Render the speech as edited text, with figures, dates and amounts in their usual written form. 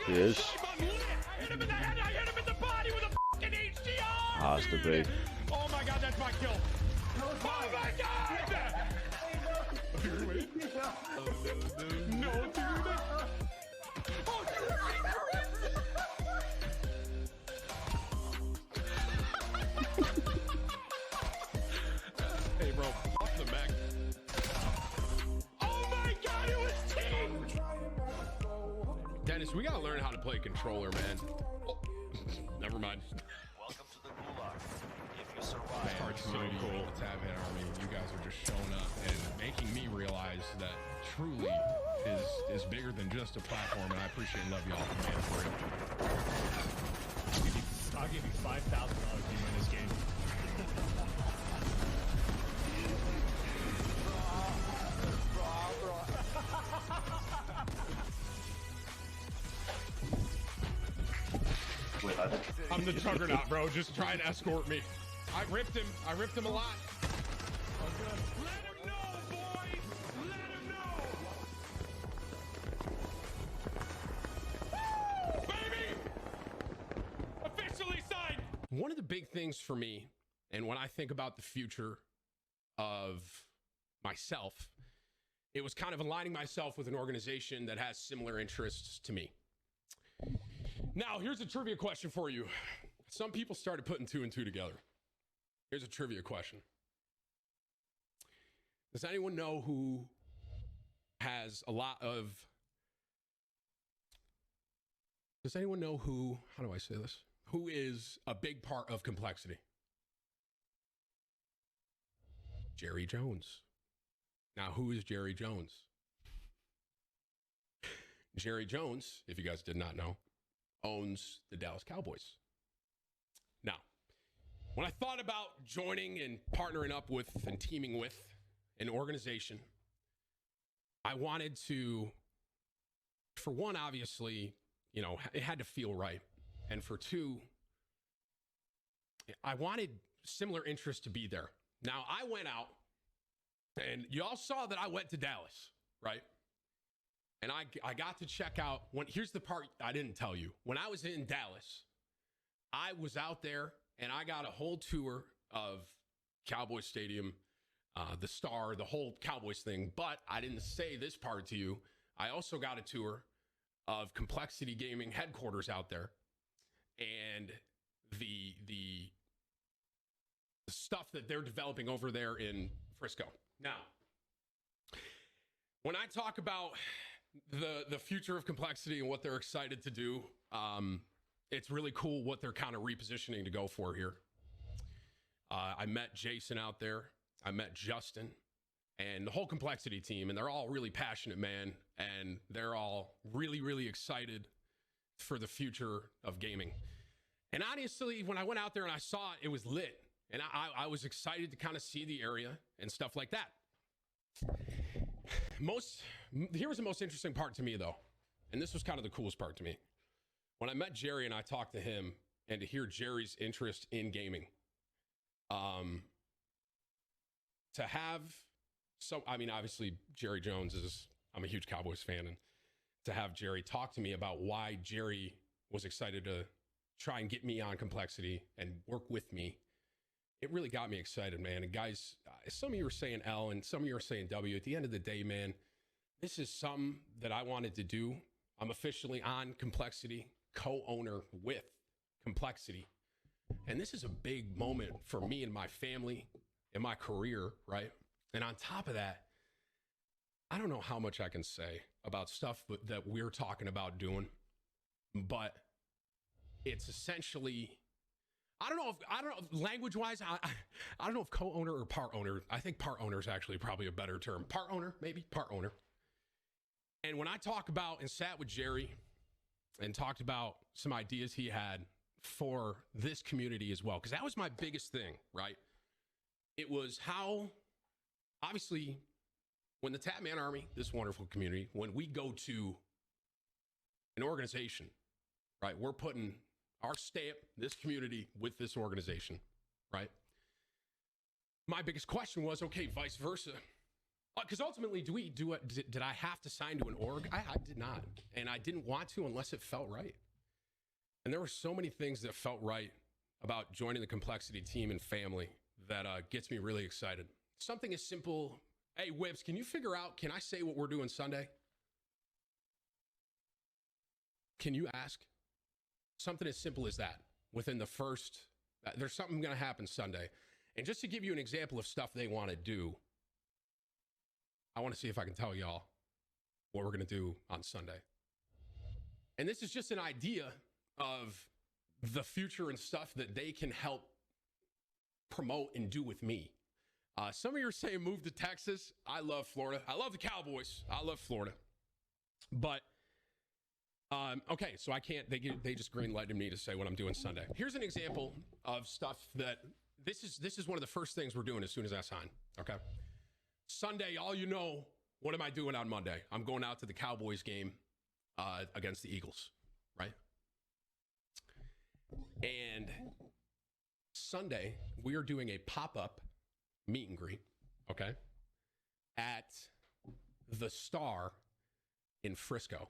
He is. Hit him in the head, I hit him in the body with a fucking HDR! Has to be. Oh my god, that's my kill. Oh my god! No, dude. Oh, hey, bro, off the back. Oh my god, it was team! Dennis, we gotta learn how to play controller, man. Oh, never mind. Welcome to the Gulag. If you survive, This part's so cool. The TatMan Army, you guys are just showing up and making me realize that truly is bigger than just a platform, and I appreciate and love y'all, man, for real. I'll give you $5,000 if you win this game. I'm the juggernaut, bro. Just try and escort me. I ripped him a lot. Let him know, boys. Let him know. Woo! Baby! Officially signed. One of the big things for me, and when I think about the future of myself, it was kind of aligning myself with an organization that has similar interests to me. Now, here's a trivia question for you. Some people started putting 2 and 2 together. Here's a trivia question. Does anyone know who has a lot of... Does anyone know who... How do I say this? Who is a big part of complexity? Jerry Jones. Now, who is Jerry Jones? Jerry Jones, if you guys did not know, owns the Dallas Cowboys. Now, when I thought about joining and partnering up with and teaming with an organization, I wanted to, for one, obviously, you know, it had to feel right. And for two, I wanted similar interests to be there. Now, I went out, and you all saw that I went to Dallas, right? And I got to check out, here's the part I didn't tell you. When I was in Dallas, I was out there and I got a whole tour of Cowboys Stadium, the Star, the whole Cowboys thing. But I didn't say this part to you. I also got a tour of Complexity Gaming headquarters out there and the stuff that they're developing over there in Frisco. Now, when I talk about the future of Complexity and what they're excited to do, it's really cool what they're kind of repositioning to go for here. I met Jason out there. I met Justin and the whole Complexity team, and they're all really passionate, man. And they're all really, really excited for the future of gaming. And honestly, when I went out there and I saw it, it was lit. And I was excited to kind of see the area and stuff like that. Here was the most interesting part to me, though. And this was kind of the coolest part to me. When I met Jerry and I talked to him, and to hear Jerry's interest in gaming. To have obviously Jerry Jones I'm a huge Cowboys fan, and to have Jerry talk to me about why Jerry was excited to try and get me on Complexity and work with me, it really got me excited, man. And guys, some of you are saying L and some of you are saying W. At the end of the day, man, this is something that I wanted to do. I'm officially on Complexity, co-owner with Complexity. And this is a big moment for me and my family and my career, right? And on top of that, I don't know how much I can say about stuff that we're talking about doing, but it's essentially, I don't know, language wise, I don't know if co-owner or part owner. I think part owner is actually probably a better term. Part owner, maybe part owner. And when I talk about and sat with Jerry and talked about some ideas he had for this community as well, because that was my biggest thing, right? It was how, obviously, when the TatMan Army, this wonderful community, when we go to an organization, right, we're putting our stamp, this community, with this organization, right? My biggest question was, okay, vice versa. Because ultimately, did I have to sign to an org? I did not. And I didn't want to unless it felt right. And there were so many things that felt right about joining the Complexity team and family that gets me really excited. Something as simple, hey, Whips, can I say what we're doing Sunday? Can you ask? Something as simple as that. Within the first, there's something going to happen Sunday. And just to give you an example of stuff they want to do, I want to see if I can tell y'all what we're going to do on Sunday. And this is just an idea of the future and stuff that they can help promote and do with me. Some of you are saying move to Texas. I love Florida. I love the Cowboys. I love Florida. But okay, so I can't. They just green lighted me to say what I'm doing Sunday. Here's an example of stuff that this is one of the first things we're doing as soon as I sign. Okay, Sunday, all you know. What am I doing on Monday? I'm going out to the Cowboys game against the Eagles, right? And Sunday we are doing a pop-up meet and greet. Okay, at the Star in Frisco.